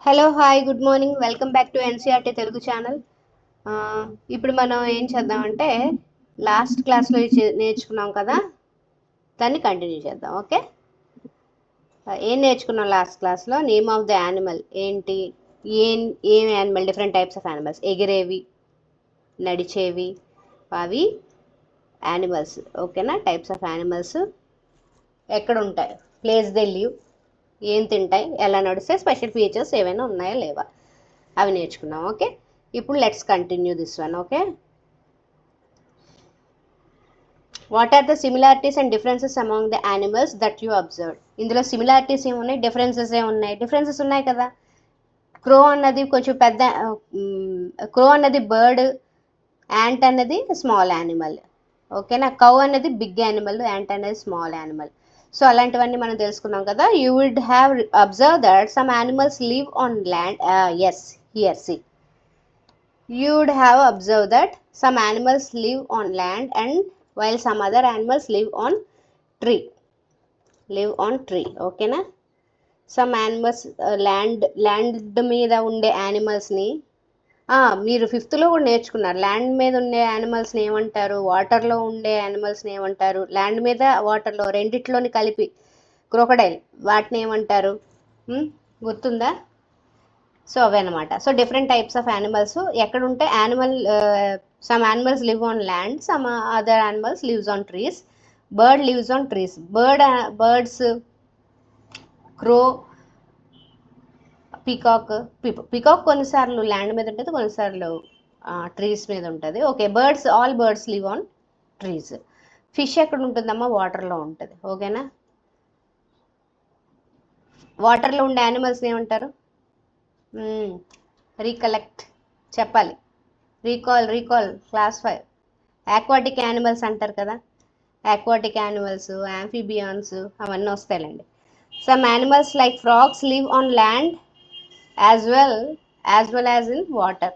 Hello hi good morning welcome back to NCERT Telugu channel. ఇప్పుడు మనం ఏం చేద్దామంటే లాస్ట్ క్లాస్లో నేర్చుకున్నాం కదా, దాన్ని కంటిన్యూ చేద్దాం. ఓకే, ఏం నేర్చుకున్నాం లాస్ట్ క్లాస్లో? నేమ్ ఆఫ్ ద యానిమల్ ఏంటి, ఏం animal, different types of animals, ఎగిరేవి, నడిచేవి, అవి యానిమల్స్. ఓకేనా? టైప్స్ ఆఫ్ యానిమల్స్ ఎక్కడ ఉంటాయి, ప్లేస్ దే లివ్, ఏం తింటాయి, ఎలా నడిస్తే, స్పెషల్ ఫీచర్స్ ఏమైనా ఉన్నాయా లేవా, అవి నేర్చుకున్నాం. ఓకే, ఇప్పుడు let's continue this one. Okay, what are the similarities and differences among the animals that you observe? ఇందులో సిమిలారిటీస్ ఏమున్నాయి, డిఫరెన్సెస్ ఏమున్నాయి? డిఫరెన్సెస్ ఉన్నాయి కదా. క్రో అన్నది కొంచెం పెద్ద, క్రో అన్నది బర్డ్, యాంట్ అన్నది స్మాల్ యానిమల్. ఓకేనా? కౌ అన్నది బిగ్ యానిమల్, యాంట్ అనేది స్మాల్ యానిమల్. సో అలాంటివన్నీ మనం తెలుసుకున్నాం కదా. You would have observe that some animals live on land. Yes, here see, you would have observed that some animals live on land and while some other animals live on tree. ఓకేనా? Some animals land మీద ఉండే యానిమల్స్ని మీరు ఫిఫ్త్లో కూడా నేర్చుకున్నారు. Land మీద ఉండే యానిమల్స్ని ఏమంటారు, వాటర్లో ఉండే యానిమల్స్ని ఏమంటారు, ల్యాండ్ మీద వాటర్లో రెండిట్లోని కలిపి క్రోకడైల్, వాటిని ఏమంటారు? గుర్తుందా? సో అవే అనమాట. So different types of animals ఎక్కడ ఉంటే some animals live on land, some other animals lives on trees. Bird lives on trees. Birds crow, peacock కొన్నిసార్లు ల్యాండ్ మీద ఉంటుంది, కొన్నిసార్లు ట్రీస్ మీద ఉంటుంది. Okay, all birds live on trees. Fish ఎక్కడ ఉంటుందమ్మా? వాటర్లో ఉంటుంది. ఓకేనా? వాటర్లో ఉండే యానిమల్స్ని ఏమంటారు? రీకలెక్ట్, చెప్పాలి. Recall class 5. ఆక్వాటిక్ యానిమల్స్ అంటారు కదా, ఆక్వాటిక్ యానిమల్స్, యాంఫీబియాన్స్, అవన్నీ వస్తాయిలేండి. Some animals like frogs live on land as well as in water.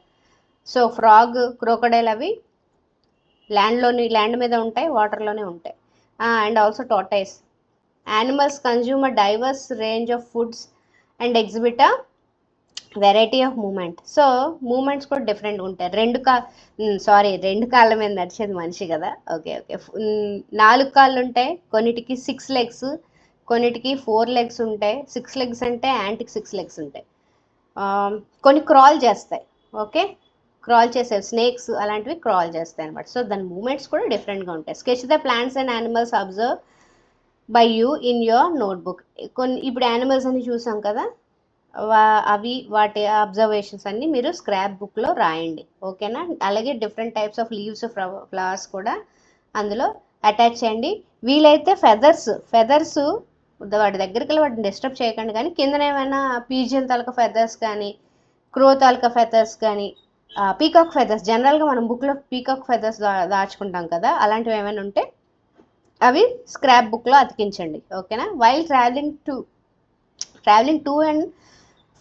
So frog, crocodile అవి ల్యాండ్ మీద ఉంటాయి, వాటర్లోనే ఉంటాయి. And also tortoise. Animals consume a diverse range of foods and exhibit a variety of movement. So movements కూడా different ఉంటాయి. రెండు కాళ్ళ మీద నడిచేది మనిషి కదా. ఓకే, 4 కాళ్ళు ఉంటాయి, కొన్నిటికి 6 legs, కొన్నిటికి 4 legs ఉంటాయి. 6 legs అంటే యాంటికి 6 legs ఉంటాయి. కొన్ని క్రాల్ చేస్తాయి. ఓకే, క్రాల్ చేసే స్నేక్స్ అలాంటివి క్రాల్ చేస్తాయి అనమాట. సో దాని మూమెంట్స్ కూడా డిఫరెంట్గా ఉంటాయి. Sketch the plants and animals observe by you in your notebook. ఇప్పుడు యానిమల్స్ అని చూసాం కదా, వాటి అబ్జర్వేషన్స్ అన్ని మీరు స్క్రాప్ బుక్లో రాయండి. ఓకేనా? అలాగే different types of leaves, flowers కూడా అందులో అటాచ్ చేయండి. వీలైతే ఫెదర్స్ వాటి దగ్గరికి వెళ్ళి వాటిని డిస్టర్బ్ చేయకండి. కానీ కిందన ఏమైనా పీజియన్ తాలూకా ఫెదర్స్ కానీ, క్రో తాలూకా ఫెదర్స్ కానీ, పీకాక్ ఫెదర్స్, జనరల్గా మనం బుక్లో పీకాక్ ఫెదర్స్ దాచుకుంటాం కదా, అలాంటివి ఏమైనా ఉంటే అవి స్క్రాప్ బుక్లో అతికించండి. ఓకేనా? While travelling to and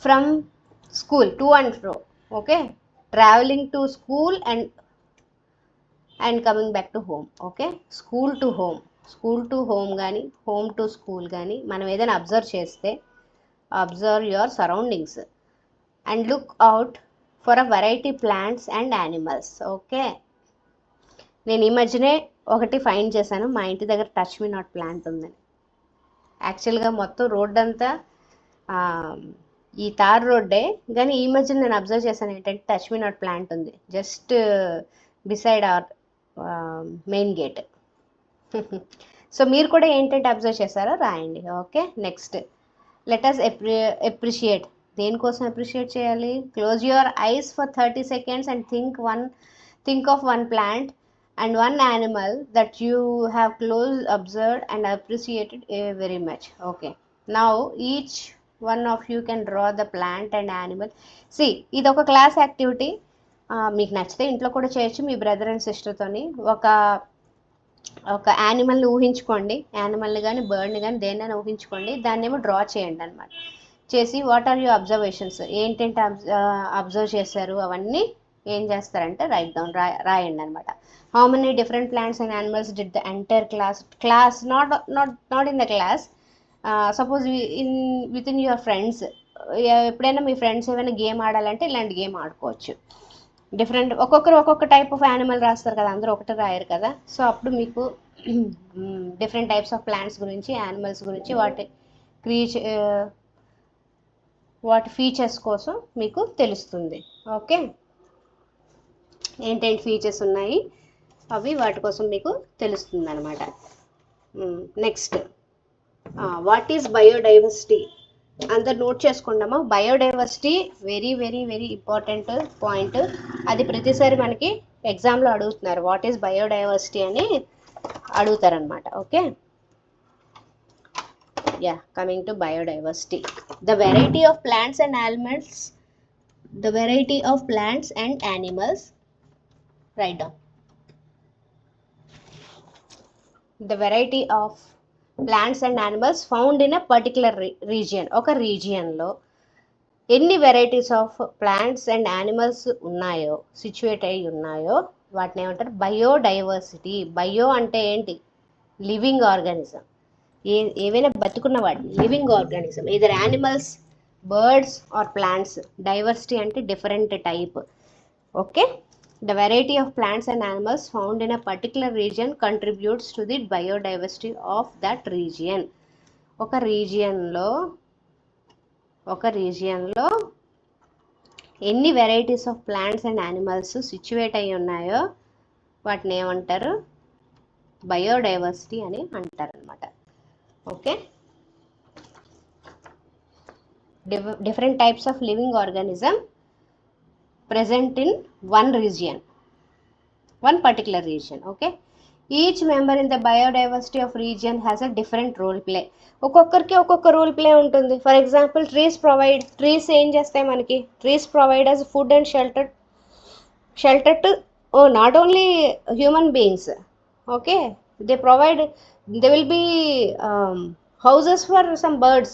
from school, to and fro. Okay, traveling to school and coming back to home. Okay, school to home కానీ, home to school కానీ మనం ఏదైనా అబ్జర్వ్ చేస్తే, observe your surroundings and look out for a variety plants and animals. Okay, నేను ఈ మధ్యనే ఒకటి find చేశాను. మా ఇంటి దగ్గర టచ్ మీ నాట్ ప్లాంట్ ఉందని. యాక్చువల్గా మొత్తం రోడ్ అంతా ఈ తార్ రోడ్డే, కానీ ఈ మధ్య నేను అబ్జర్వ్ చేశాను ఏంటంటే టచ్ మీ నాట్ ప్లాంట్ ఉంది just beside our main gate. So మీరు కూడా ఏంటంటే అబ్జర్వ్ చేశారో రాయండి. Okay, next let us appreciate. దేనికోసం అప్రిషియేట్ చేయాలి? Close your eyes for 30 seconds and think of one plant and one animal that you have close observed and appreciated very much. Okay, now each one of you can draw the plant and animal. See, ఇది ఒక class activity. మీకు నచ్చితే ఇంట్లో కూడా చేయొచ్చు మీ brother and సిస్టర్తోని. ఒక యానిమల్ని ఊహించుకోండి, యానిమల్ని కానీ బర్డ్ని కానీ దేన్నైనా ఊహించుకోండి, దాన్ని ఏమో డ్రా చేయండి అనమాట. చేసి వాట్ ఆర్ యూ అబ్జర్వేషన్స్, ఏంటంటే అబ్జర్వ్ చేశారు అవన్నీ ఏం చేస్తారంటే రైట్ డౌన్, రాయండి అనమాట. How many different plants and animals did the entire class, not in the class. Suppose within your friends, ఎప్పుడైనా మీ ఫ్రెండ్స్ ఏమైనా గేమ్ ఆడాలంటే ఇలాంటి గేమ్ ఆడుకోవచ్చు. డిఫరెంట్ ఒక్కొక్కరు ఒక్కొక్క టైప్ ఆఫ్ యానిమల్ రాస్తారు కదా, అందరూ ఒకటి రాయరు కదా. సో అప్పుడు మీకు డిఫరెంట్ టైప్స్ ఆఫ్ ప్లాంట్స్ గురించి, యానిమల్స్ గురించి, క్రీచ వాటి ఫీచర్స్ కోసం మీకు తెలుస్తుంది. ఓకే, ఏంటేంటి ఫీచర్స్ ఉన్నాయి అవి వాటి కోసం మీకు తెలుస్తుంది అనమాట. Next, what is biodiversity? అందరు నోట్ చేసుకుందామా. Biodiversity very very very important point. అది ప్రతిసారి మనకి ఎగ్జామ్లో అడుగుతున్నారు, వాట్ ఈజ్ బయోడైవర్సిటీ అని అడుగుతారనమాట. Okay, yeah, coming to biodiversity, the variety of plants and animals, the variety of plants and animals, write down, the variety of plants and animals found in a particular region. ఒక region లో ఎన్ని varieties of plants and animals ఉన్నాయో, situate అయి ఉన్నాయో వాటిని ఏమంటారు? Biodiversity. Bio అంటే ఏంటి? Living organism. ఏవైనా బతుకున్న వాటిని living organism, either animals, birds or plants. Diversity అంటే different type. Okay, the variety of plants and animals found in a particular region contributes to the biodiversity of that region. ఒక రీజియన్లో ఎన్ని varieties of plants and animals situate అయి ఉన్నాయో వాటిని ఏమంటారు? Biodiversity అని అంటారు అనమాట. Okay, different types of living organism present in one particular region. Okay, each member in the biodiversity of region has a different role play. ఒక్కొక్కరికి ఒక్కొక్క role play ఉంటుంది. ఫర్ ఎగ్జాంపుల్, ట్రీస్ ఏం చేస్తాయి మనకి? Trees provide as food and shelter to not only human beings. Okay, they will be houses for some birds.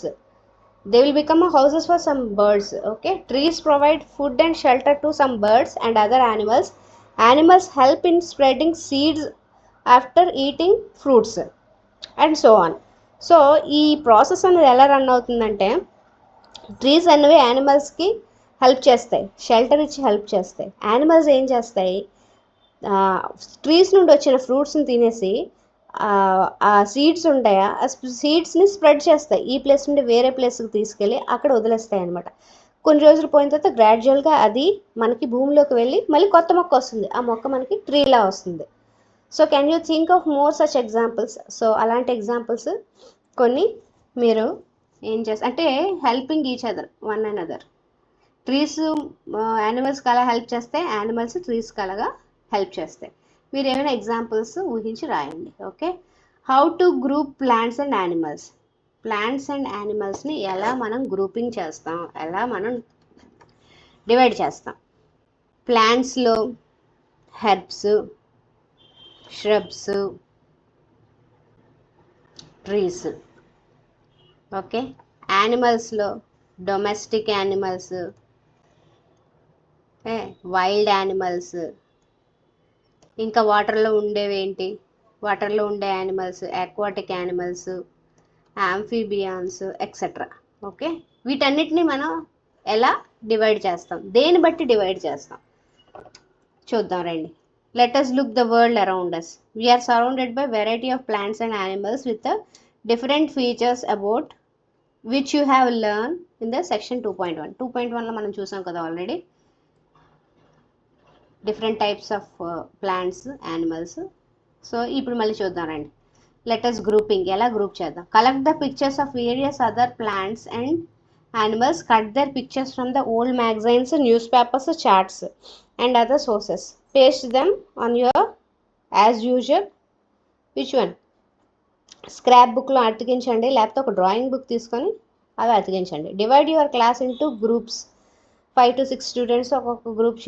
They will become houses for some birds. Okay, trees provide food and shelter to some birds and other animals. Animals help in spreading seeds after eating fruits and so on. So ఈ process అనేది ఎలా run అవుతుందంటే, trees అనేవి యానిమల్స్కి help చేస్తాయి, shelter ఇచ్చి help చేస్తాయి. Animals ఏం చేస్తాయి? ట్రీస్ నుండి వచ్చిన ఫ్రూట్స్ని తినేసి ఆ సీడ్స్ ఉంటాయా, ఆ సీడ్స్ని స్ప్రెడ్ చేస్తాయి. ఈ ప్లేస్ నుండి వేరే ప్లేస్కి తీసుకెళ్ళి అక్కడ వదిలేస్తాయి అనమాట. కొన్ని రోజులు పోయిన తర్వాత గ్రాడ్యువల్గా అది మనకి భూమిలోకి వెళ్ళి మళ్ళీ కొత్త మొక్క వస్తుంది. ఆ మొక్క మనకి ట్రీలా వస్తుంది. So can you think of more such examples? So అలాంటి ఎగ్జాంపుల్స్ కొన్ని మీరు ఏం చేస్తారు అంటే, helping each other, one and other. Trees యానిమల్స్కి అలా హెల్ప్ చేస్తాయి, యానిమల్స్ ట్రీస్కి అలాగా హెల్ప్ చేస్తాయి. మీరు ఏమైనా ఎగ్జాంపుల్స్ ఊహించి రాయండి. Okay, how to group plants and animals. Plants and యానిమల్స్ని ఎలా మనం గ్రూపింగ్ చేస్తాం, ఎలా మనం డివైడ్ చేస్తాం? ప్లాంట్స్లో హెర్బ్స్, shrubs, ట్రీస్. ఓకే, యానిమల్స్లో డొమెస్టిక్ యానిమల్స్, వైల్డ్ యానిమల్స్, ఇంకా వాటర్లో ఉండేవి ఏంటి? వాటర్లో ఉండే animals, aquatic animals, amphibians etcetera. Okay, వీటన్నిటిని మనం ఎలా డివైడ్ చేస్తాం, దేని బట్టి డివైడ్ చేస్తాం చూద్దాం రండి. Let us look the world around us. We are surrounded by variety of plants and animals with the different features about which you have learned in the section 2.1. 2.1 లో మనం చూసాం కదా already, different types of plants, animals. So ఇప్పుడు మళ్ళీ చూద్దాం రండి. Let us grouping ఎలా group చేద్దాం. Collect the pictures of various other plants and animals, cut their pictures from the old magazines, newspapers, charts and other sources. Paste them on your, as usual, which one? Scrap బుక్లో అతికించండి, లేకపోతే ఒక drawing book తీసుకొని అవి అతికించండి. Divide your class into groups, 5 to 6 students ఒక్కొక్క group.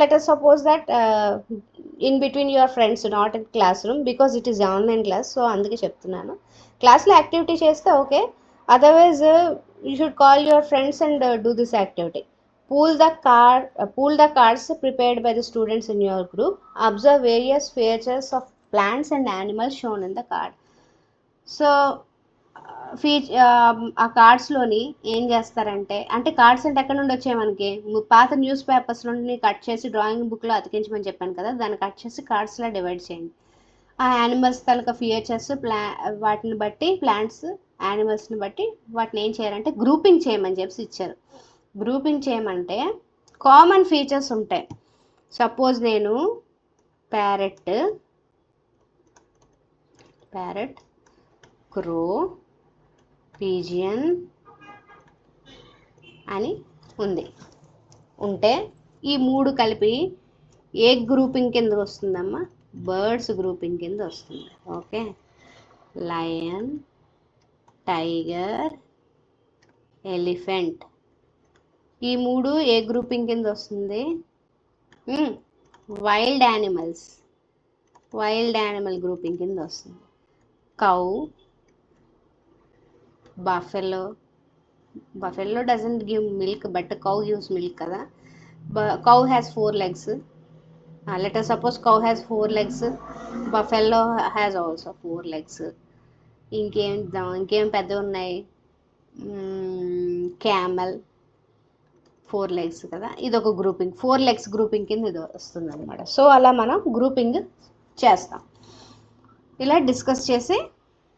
Let us suppose that in between your friends, not in classroom, because it is online class. So అందుకే చెప్తున్నాను, క్లాస్లో యాక్టివిటీ చేస్తే okay, otherwise you should call your friends and do this activity. Pool the cards prepared by the students in your group. Observe various features of plants and animals shown in the card. So ఆ కార్డ్స్లోని ఏం చేస్తారంటే, అంటే cards అంటే ఎక్కడ నుండి వచ్చాయి మనకి, పాత న్యూస్ పేపర్స్ నుండి కట్ చేసి డ్రాయింగ్ బుక్లో అతికించమని చెప్పాను కదా, దాన్ని కట్ చేసి కార్డ్స్లా డివైడ్ చేయండి. ఆ యానిమల్స్ తాలూకా ఫీచర్స్ వాటిని బట్టి ప్లాంట్స్ యానిమల్స్ని బట్టి వాటిని ఏం చేయాలంటే గ్రూపింగ్ చేయమని చెప్పి ఇచ్చారు. గ్రూపింగ్ చేయమంటే కామన్ ఫీచర్స్ ఉంటాయి. సపోజ్ నేను ప్యారెట్, క్రో, పీజియన్ అని ఉంటే ఈ 3 కలిపి ఏ గ్రూపింగ్ కింద వస్తుందమ్మా? బర్డ్స్ గ్రూపింగ్ కింద వస్తుంది. ఓకే, లయన్, టైగర్, ఎలిఫెంట్, ఈ 3 ఏ గ్రూపింగ్ కింద వస్తుంది? వైల్డ్ యానిమల్ గ్రూపింగ్ కింద వస్తుంది. Cow, buffalo doesn't give milk, but cow gives milk kada. Cow has 4 legs. Let us suppose cow has 4 legs, buffalo has also 4 legs. ఇంకేం పెద్ద ఉన్నాయి, camel 4 legs కదా. ఇది ఒక గ్రూపింగ్, 4 legs గ్రూపింగ్ కింద ఇది వస్తుంది అనమాట. సో అలా మనం గ్రూపింగ్ చేస్తాం, ఇలా డిస్కస్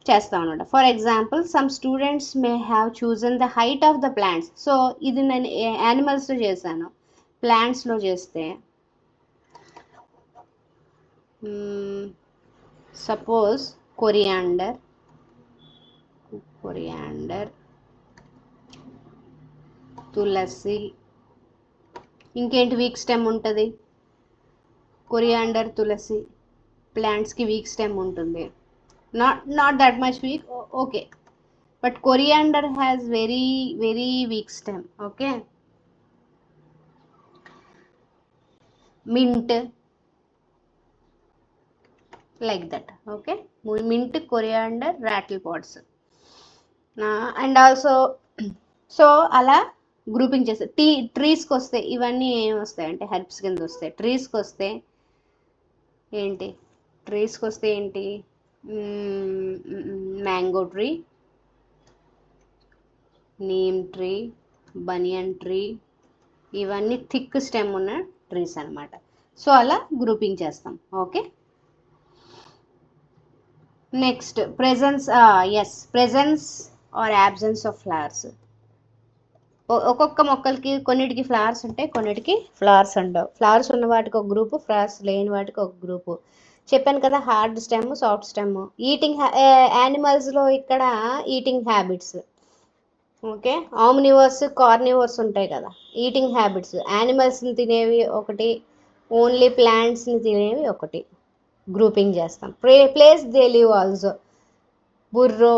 చేస్తాం అనమాట. For example, some students may have chosen the height of the plants. So ఇది నేను యానిమల్స్లో చేశాను. ప్లాంట్స్లో చేస్తే సపోజ్ కొరియాండర్, తులసి, ఇంకేంటి వీక్ స్టెమ్ ఉంటుంది? కొరియాండర్, తులసి ప్లాంట్స్కి వీక్ స్టెమ్ ఉంటుంది. Not that much weak, okay, but coriander has very weak stem. Okay, mint, like that. Okay, mint, coriander, rattle pods, and also so అలా grouping చేస్తే. ట్రీస్కి వస్తే ఇవన్నీ ఏం వస్తాయి అంటే హెర్బ్స్ కింద వస్తాయి. ట్రీస్కి వస్తే ఏంటి? Mango tree, neem tree, banyan tree, ఇవన్నీ థిక్ స్టెమ్ ఉన్న ట్రీస్ అనమాట. సో అలా గ్రూపింగ్ చేస్తాం. Okay, next presence or absence of flowers. ఒక్కొక్క మొక్కలకి కొన్నిటికి ఫ్లవర్స్ ఉంటాయి, కొన్నిటికి ఫ్లవర్స్ ఉండవు. ఫ్లవర్స్ ఉన్న వాటికి ఒక గ్రూపు, ఫ్లవర్స్ లేని వాటికి ఒక గ్రూపు. చెప్పాను కదా, hard stem, soft stem. Eating యానిమల్స్లో ఇక్కడ eating habits. Okay, omnivores, carnivores ఉంటాయి కదా, ఈటింగ్ హ్యాబిట్స్. యానిమల్స్ని తినేవి ఒకటి, ఓన్లీ ప్లాంట్స్ని తినేవి ఒకటి. గ్రూపింగ్ చేస్తాం. Place they live also, burrow.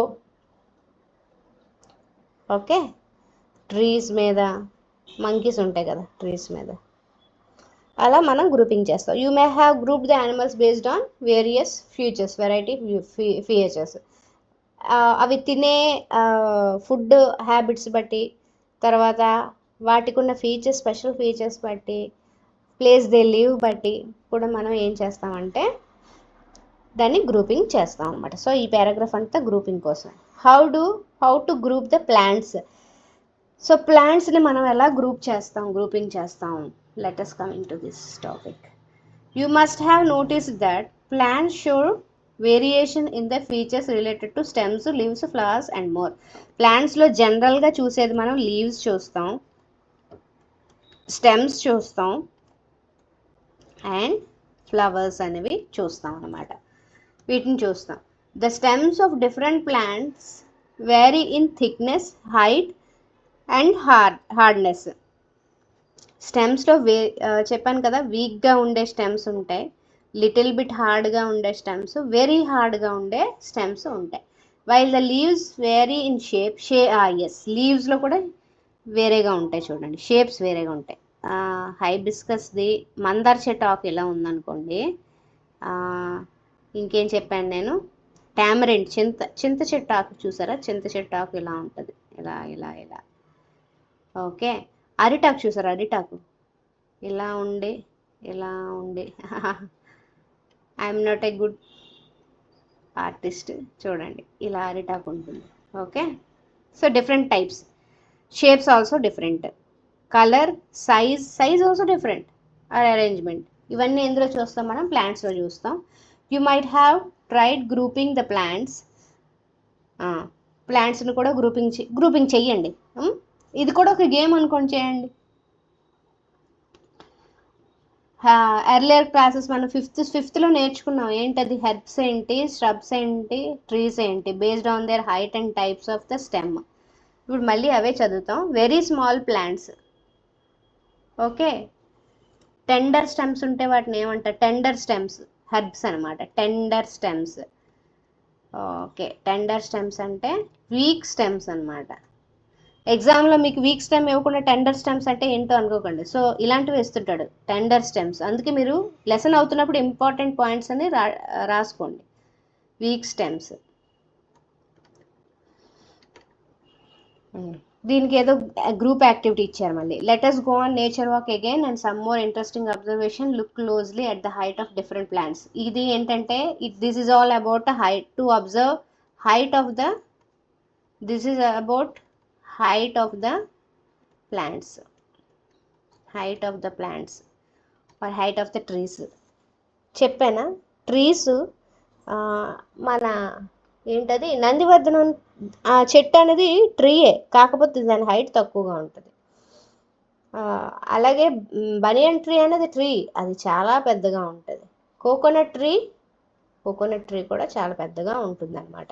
Okay, trees మీద మంకీస్ ఉంటాయి కదా, ట్రీస్ మీద. అలా మనం గ్రూపింగ్ చేస్తాం. You may have group the animals based on various variety features. అవి తినే ఫుడ్ హ్యాబిట్స్ బట్టి, తర్వాత వాటికి ఉన్న స్పెషల్ ఫీచర్స్ బట్టి, ప్లేస్ దే లివ్ బట్టి కూడా మనం ఏం చేస్తామంటే దాన్ని గ్రూపింగ్ చేస్తాం అనమాట. సో ఈ పారాగ్రాఫ్ అంతా గ్రూపింగ్ కోసం. How to group the plants. So ప్లాంట్స్ని మనం ఎలా గ్రూపింగ్ చేస్తాం. Let us come into this topic. You must have noticed that plants show variation in the features related to stems, leaves, flowers and more. Plants లో general గా చూసేది మనం leaves చూస్తాం, stems చూస్తాం, అండ్ ఫ్లవర్స్ అనేవి చూస్తాం అన్నమాట. వీటిని చూస్తాం. The stems of different plants vary in thickness, height and hardness. స్టెమ్స్లో చెప్పాను కదా, వీక్గా ఉండే స్టెమ్స్ ఉంటాయి, లిటిల్ బిట్ హార్డ్గా ఉండే స్టెమ్స్, వెరీ హార్డ్గా ఉండే స్టెమ్స్ ఉంటాయి. While the leaves vary in shape. లీవ్స్లో కూడా వేరేగా ఉంటాయి చూడండి, షేప్స్ వేరేగా ఉంటాయి. హైబిస్కస్ది, మందార చెట్టు ఆకు ఇలా ఉందనుకోండి. ఇంకేం చెప్పాను నేను, టామరెంట్, చింత చెట్టు ఆకు చూసారా, చింత చెట్టు ఆకు ఇలా ఉంటుంది, ఇలా ఇలా ఇలా. ఓకే, అరిటాకు చూసారా, అరిటాకు ఇలా ఉండి I'm not a good artist, చూడండి ఇలా అరిటాకు ఉంటుంది. Okay, so different types, shapes also different, colour, size also different, or arrangement, ఇవన్నీ ఎందులో చూస్తాం మనం, ప్లాంట్స్లో చూస్తాం. You might have tried grouping the plants, ప్లాంట్స్ని కూడా గ్రూపింగ్ చెయ్యండి. ఇది కూడా ఒక గేమ్ అనుకోండి, చేయండి. ఎర్లియర్ క్లాసెస్ మనం ఫిఫ్త్లో నేర్చుకున్నాం, ఏంటది, హెర్బ్స్ ఏంటి, స్hrubs ఏంటి, ట్రీస్ ఏంటి, based on their height and types of the stem. ఇప్పుడు మళ్ళీ అవే చదువుతాం. Very small plants, okay, tender stems ఉంటే వాటిని ఏమంటారు, టెండర్ స్టెమ్స్, హెర్బ్స్ అనమాట, tender stems. Okay, tender stems అంటే వీక్ స్టెమ్స్ అనమాట. ఎగ్జామ్లో మీకు వీక్ స్టెమ్ ఇవ్వకుండా టెండర్ స్టెమ్స్ అంటే ఏంటో అనుకోకండి. సో ఇలాంటివి వేస్తుంటాడు, టెండర్ స్టెమ్స్. అందుకే మీరు లెసన్ అవుతున్నప్పుడు ఇంపార్టెంట్ పాయింట్స్ అని రాసుకోండి. Week stems. దీనికి ఏదో గ్రూప్ యాక్టివిటీ ఇచ్చారు మళ్ళీ. Let us go on nature walk again and some more interesting observation. Look closely at the height of different plants. ఇది ఏంటంటే this is all about height, to observe height of the, this is about height of the plants, height of the plants or height of the trees. చెప్పానా, trees మన ఏంటది, నందివర్ధనం చెట్టు అనేది ట్రీయే, కాకపోతే దాని హైట్ తక్కువగా ఉంటుంది. అలాగే బనియన్ ట్రీ అనేది ట్రీ, అది చాలా పెద్దగా ఉంటుంది. కోకోనట్ ట్రీ కూడా చాలా పెద్దగా ఉంటుంది అనమాట.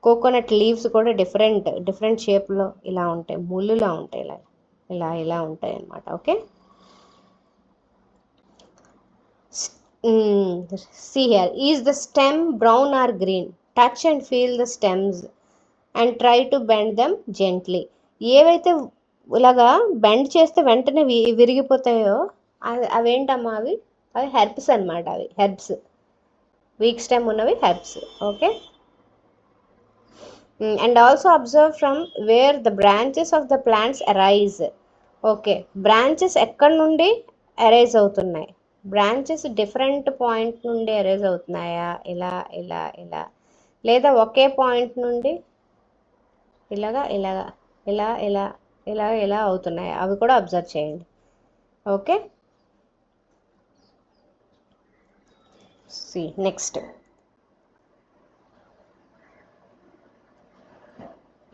కోకోనట్ లీవ్స్ కూడా డిఫరెంట్ షేప్లో ఇలా ఉంటాయి, ముళ్ళులా ఉంటాయి, ఇలా ఉంటాయి అన్నమాట. Okay, see here, is the stem brown or green? Touch and feel the stems and try to bend them gently. ఏవైతే ఇలాగా బెండ్ చేస్తే వెంటనే విరిగిపోతాయో అవేంటమ్మా, అవి హెర్బ్స్ అనమాట. అవి హెర్బ్స్, వీక్ స్టెమ్ ఉన్నవి herbs. Okay, and also observe from where the branches of the plants arise. Okay, branches ఎక్కడి నుండి అరైజ్ అవుతున్నాయి, బ్రాంచెస్ డిఫరెంట్ పాయింట్ నుండి అరైజ్ అవుతున్నాయా, ఇలా లేదా ఒకే పాయింట్ నుండి ఇలా అవుతున్నాయా, అవి కూడా అబ్జర్వ్ చేయండి. ఓకే, సి నెక్స్ట్,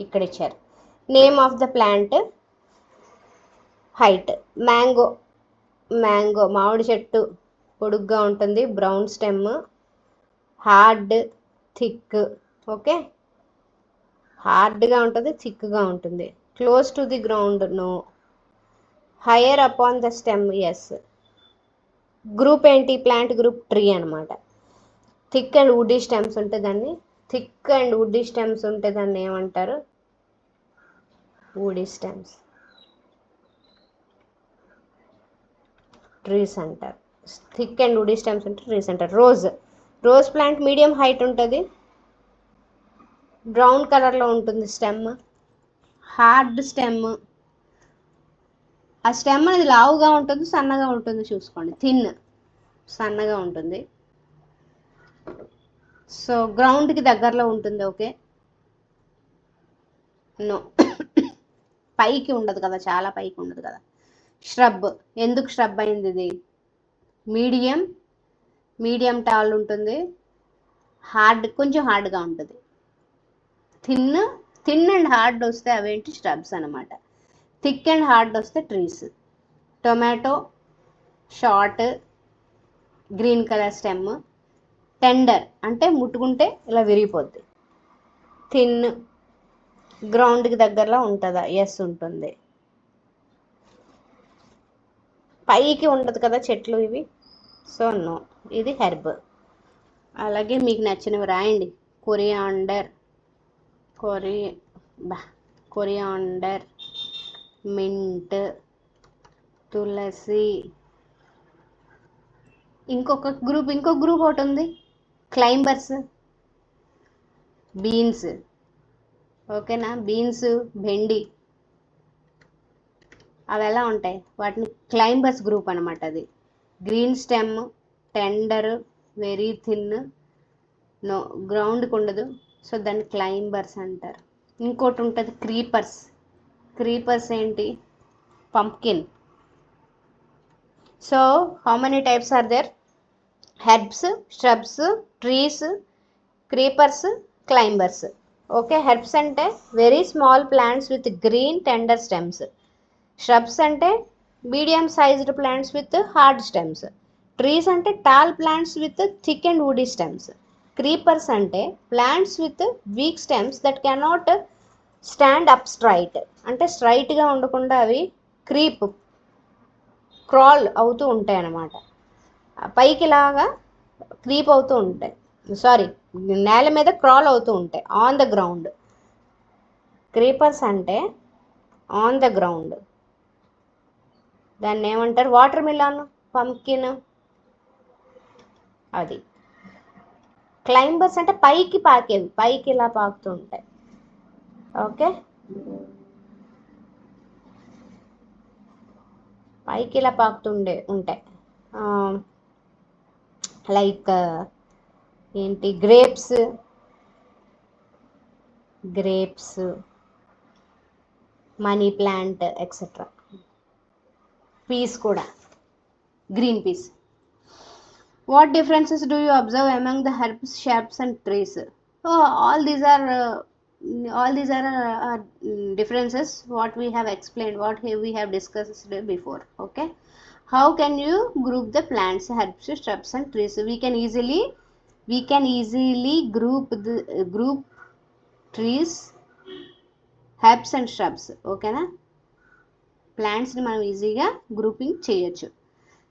ఇక్కడ ఇచ్చారు name of the plant, height. Mango మామిడి చెట్టు పొడుగ్గా ఉంటుంది, brown stem, hard, thick. Okay, హార్డ్గా ఉంటుంది, థిక్గా ఉంటుంది. Close to the ground, no. Higher upon the stem, yes. Group ఏంటి, ప్లాంట్ గ్రూప్ ట్రీ అనమాట. థిక్ అండ్ వుడీ స్టెమ్స్ ఉంటే దాన్ని ఏమంటారు, వుడీ స్టెమ్స్, ట్రీస్ అంటారు. థిక్ అండ్ వుడీ స్టెమ్స్ ఉంటే ట్రీస్ అంటారు. రోజ్ ప్లాంట్ మీడియం హైట్ ఉంటుంది, బ్రౌన్ కలర్లో ఉంటుంది స్టెమ్, హార్డ్ స్టెమ్. ఆ స్టెమ్ అనేది లావుగా ఉంటుంది, సన్నగా ఉంటుంది, చూసుకోండి. థిన్, సన్నగా ఉంటుంది. సో గ్రౌండ్కి దగ్గరలో ఉంటుంది. ఓకే, నో, పైకి ఉండదు కదా, చాలా పైకి ఉండదు కదా. ష్రబ్, ఎందుకు ష్రబ్ అయింది ఇది, మీడియం టాల్ ఉంటుంది, కొంచెం హార్డ్గా ఉంటుంది. థిన్ అండ్ హార్డ్ వస్తే అవేంటి, ష్రబ్స్ అనమాట. థిక్ అండ్ హార్డ్ వస్తే trees. Tomato short, green colour stem. Tender అంటే ముట్టుకుంటే ఇలా విరిగిపోద్ది. థిన్, గ్రౌండ్కి దగ్గరలో ఉంటుందా, ఎస్ ఉంటుంది. పైకి ఉండదు కదా చెట్లు ఇవి, సో నో, ఇది హెర్బ్. అలాగే మీకు నచ్చినవి రాయండి. Coriander, mint, tulsi. ఇంకో గ్రూప్ ఒకటి ఉంది, క్లైంబర్స్, బీన్స్. ఓకేనా, బీన్స్, భెండి, అవి ఎలా ఉంటాయి, వాటిని క్లైంబర్స్ గ్రూప్ అనమాట. అది green stem, tender, very thin, no, గ్రౌండ్కి ఉండదు, సో దాన్ని క్లైంబర్స్ అంటారు. ఇంకోటి ఉంటుంది క్రీపర్స్. క్రీపర్స్ ఏంటి? Pumpkin. So how many types are there? Herbs, shrubs, trees, creepers, climbers. Okay, herbs అంటే very small plants with green tender stems. shrubs అంటే medium sized plants with hard stems. Trees అంటే tall plants with thick and woody stems. Creepers అంటే plants with weak stems that cannot stand up straight. అంటే స్ట్రైట్గా ఉండకుండా అవి crawl అవుతూ ఉంటాయి అన్నమాట. పైకి లాగా క్రీప్ అవుతూ ఉంటాయి, సారీ నేల మీద క్రాల్ అవుతూ ఉంటాయి, ఆన్ ద గ్రౌండ్. క్రీపర్స్ అంటే ఆన్ ద గ్రౌండ్. దాన్ని ఏమంటారు? వాటర్ మిలాన్, పంకిన్, అది. క్లైంబర్స్ అంటే పైకి పాకేవి, పైకి ఇలా పాకుతూ ఉంటాయి. ఓకే, పైకి ఇలా పాకుతుండే ఉంటాయి. లైక్ ఏంటి? Grapes, money plant etcetera. Peas కూడా, green peas. What differences do you observe among the herbs, shrubs and trees? Oh, all these are differences what we have explained, what we have discussed before. Okay, how can you group the plants, herbs, shrubs and trees? We can easily group trees, herbs and shrubs. Okay na? Plants ni మనం ఈజీగా grouping చేయొచ్చు.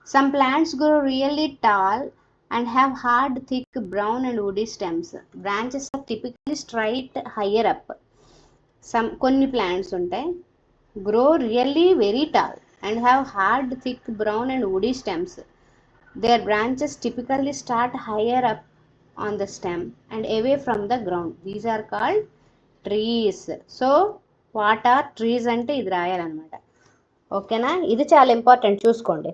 Some plants grow really tall and have hard, thick, brown and woody stems. Branches are typically straight higher up. కొన్ని plants ఉంటాయి grow really very tall and have hard, thick, brown and woody stems. Their branches typically start higher up on the stem and away from the ground. These are called trees. So what are trees అంటే ఇది రాయాలన్నమాట. ఓకేనా? ఇది చాలా important, చూసుకోండి.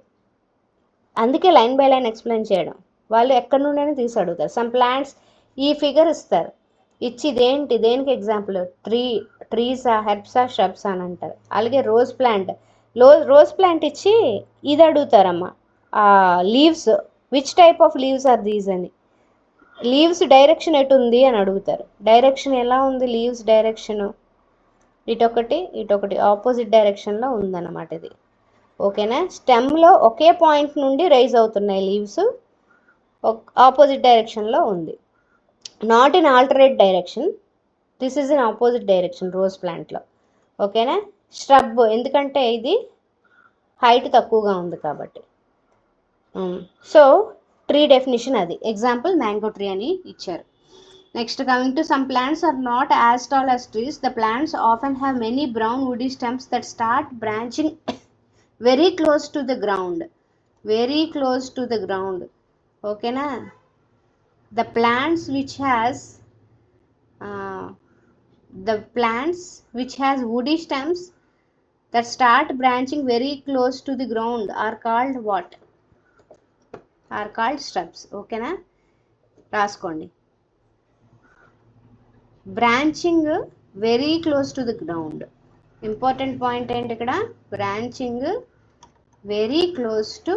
అందుకే line by line explain చేయడం. వాళ్ళు ఎక్కడి నుండైనా తీసి అడుగుతారు. సమ్ ప్లాంట్స్ ఈ ఫిగర్ ఇస్తారు, ఇచ్చి దేనికి ఎగ్జాంపుల్ ట్రీసా, హెర్బ్సా, shrubs అని అంటారు. అలాగే రోజ్ ప్లాంట్ ఇచ్చి ఇది అడుగుతారమ్మా, leaves, which type of leaves are these అని. లీవ్స్ డైరెక్షన్ ఎటు ఉంది అని అడుగుతారు. డైరెక్షన్ ఎలా ఉంది? లీవ్స్ డైరెక్షన్ ఇటొకటి ఆపోజిట్ డైరెక్షన్లో ఉందన్నమాట ఇది. ఓకేనా? స్టెమ్లో ఒకే పాయింట్ నుండి రైజ్ అవుతున్నాయి లీవ్స్, ఆపోజిట్ డైరెక్షన్లో ఉంది. Not in alternate direction, this is in opposite direction rose ప్లాంట్లో. ఓకేనా? shrub ఎందుకంటే ఇది హైట్ తక్కువగా ఉంది కాబట్టి. సో ట్రీ డెఫినిషన్ అది. ఎగ్జాంపుల్ మ్యాంగో ట్రీ అని ఇచ్చారు. Next coming to some plants are not as tall as trees. The plants often have many brown woody stems that start branching very close to the ground. Okay na? The plants which has woody stems that start branching very close to the ground are called what? Are called shrubs. Okay na? రాసుకోండి. Branching very close to the ground. Important point ఏంటి ఇక్కడ? Branching very close to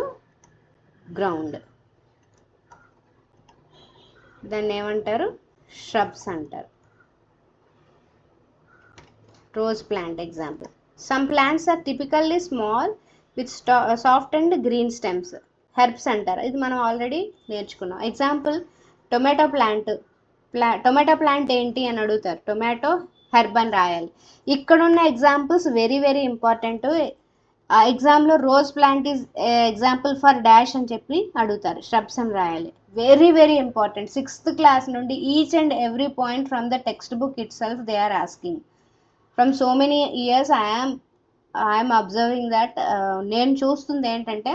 ground. దాన్ని ఏమంటారు? shrubs అంటారు. Rose plant example. Some plants are typically small with soft and green stems. Herbs అంటారు. ఇది మనం already నేర్చుకున్నాం. ఎగ్జాంపుల్ టొమాటో ప్లాంట్ ఏంటి అని అడుగుతారు. టొమాటో హెర్బ్ అని రాయాలి. ఇక్కడున్న ఎగ్జాంపుల్స్ వెరీ వెరీ ఇంపార్టెంట్. ఎగ్జామ్లో rose plant is example for dash అని చెప్పి అడుగుతారు. shrubs అని రాయాలి. Very very important. 6th class నుండి each and every point from the textbook itself they are asking. From so many years I'm observing that. నేను చూస్తుంది ఏంటంటే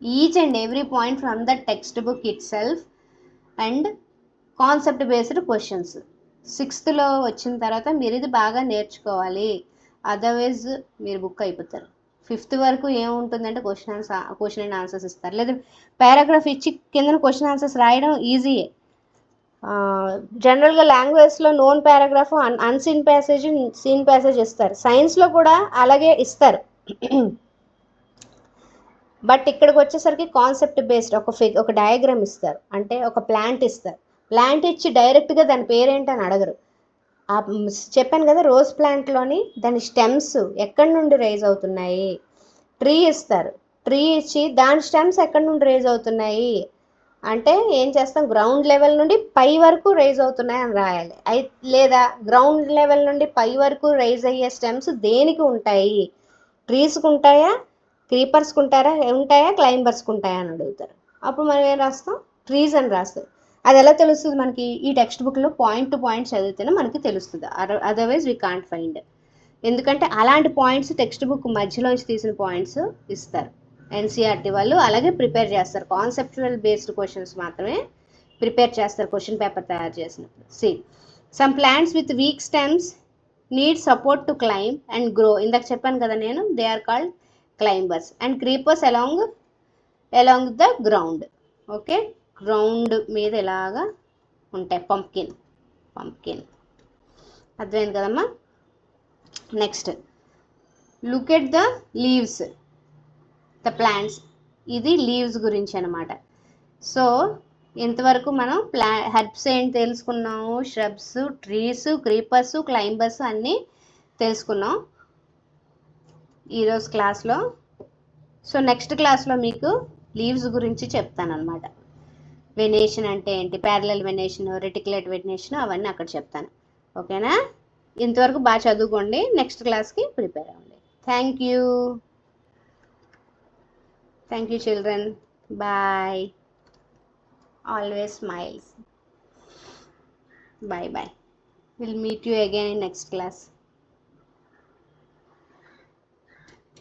each and every point from the textbook itself and concept based questions. 6thలో వచ్చిన తర్వాత మీరు ఇది బాగా నేర్చుకోవాలి, అదర్వైజ్ మీరు బుక్ అయిపోతారు. 5th వరకు ఏముంటుందంటే క్వశ్చన్ అండ్ ఆన్సర్స్ ఇస్తారు, లేదా పారాగ్రాఫ్ ఇచ్చి కింద క్వశ్చన్ ఆన్సర్స్ రాయడం ఈజీయే. జనరల్గా లాంగ్వేజ్లో known paragraph unseen passage seen passage ఇస్తారు, సైన్స్లో కూడా అలాగే ఇస్తారు. బట్ ఇక్కడికి వచ్చేసరికి కాన్సెప్ట్ బేస్డ్ ఒక డయాగ్రామ్ ఇస్తారు, అంటే ఒక ప్లాంట్ ఇస్తారు. ప్లాంట్ ఇచ్చి డైరెక్ట్గా దాని పేరేంటని అడగరు. చెప్పాను కదా, రోజ్ ప్లాంట్లోని దాని స్టెమ్స్ ఎక్కడి నుండి రైజ్ అవుతున్నాయి. ట్రీ ఇస్తారు, ట్రీ ఇచ్చి దాని స్టెమ్స్ ఎక్కడి నుండి రైజ్ అవుతున్నాయి అంటే ఏం చేస్తాం, గ్రౌండ్ లెవెల్ నుండి పై వరకు రైజ్ అవుతున్నాయి అని రాయాలి. లేదా గ్రౌండ్ లెవెల్ నుండి పై వరకు రైజ్ అయ్యే స్టెమ్స్ దేనికి ఉంటాయి, ట్రీస్కి ఉంటాయా, క్రీపర్స్కి ఉంటాయా, క్లైంబర్స్కి ఉంటాయా అని అడుగుతారు. అప్పుడు మనం ఏం రాస్తాం, ట్రీస్ అని రాస్తాం. అది ఎలా తెలుస్తుంది మనకి, ఈ టెక్స్ట్ బుక్లో పాయింట్ టు పాయింట్ చదివితేనే మనకి తెలుస్తుంది, అదర్వైజ్ వీ కాంట్ ఫైండ్. ఎందుకంటే అలాంటి పాయింట్స్ టెక్స్ట్ బుక్ మధ్యలోంచి తీసిన పాయింట్స్ ఇస్తారు. ఎన్సీఆర్టీ వాళ్ళు అలాగే ప్రిపేర్ చేస్తారు, కాన్సెప్చువల్ బేస్డ్ క్వశ్చన్స్ మాత్రమే ప్రిపేర్ చేస్తారు క్వశ్చన్ పేపర్ తయారు చేసినప్పుడు. Some plants with weak stems need support to climb and grow. ఇందాక చెప్పాను కదా నేను, they are called climbers. And creepers along the ground. Okay, ground మీద ఎలాగా ఉంటాయి, పంప్కిన్ అర్థమైంది కదమ్మా. Next look at the leaves, the plants. ఇది లీవ్స్ గురించి అనమాట. సో ఇంతవరకు మనం హెర్బ్స్ ఏంటి తెలుసుకున్నాము, shrubs, ట్రీస్, క్రీపర్స్, క్లైంబర్స్ అన్నీ తెలుసుకున్నాం ఈరోజు క్లాస్లో. సో నెక్స్ట్ క్లాస్లో మీకు లీవ్స్ గురించి చెప్తాను అనమాట. వెనేషన్ అంటే ఏంటి, ప్యారలల్ వెనేషన్, రెటిక్యులేట్ వెనేషన్, అవన్నీ అక్కడ చెప్తాను. ఓకేనా, ఇంతవరకు బాగా చదువుకోండి, నెక్స్ట్ క్లాస్కి ప్రిపేర్ అవ్వండి. Thank you children. Bye. Always smiles. Bye. We'll meet you again in next class.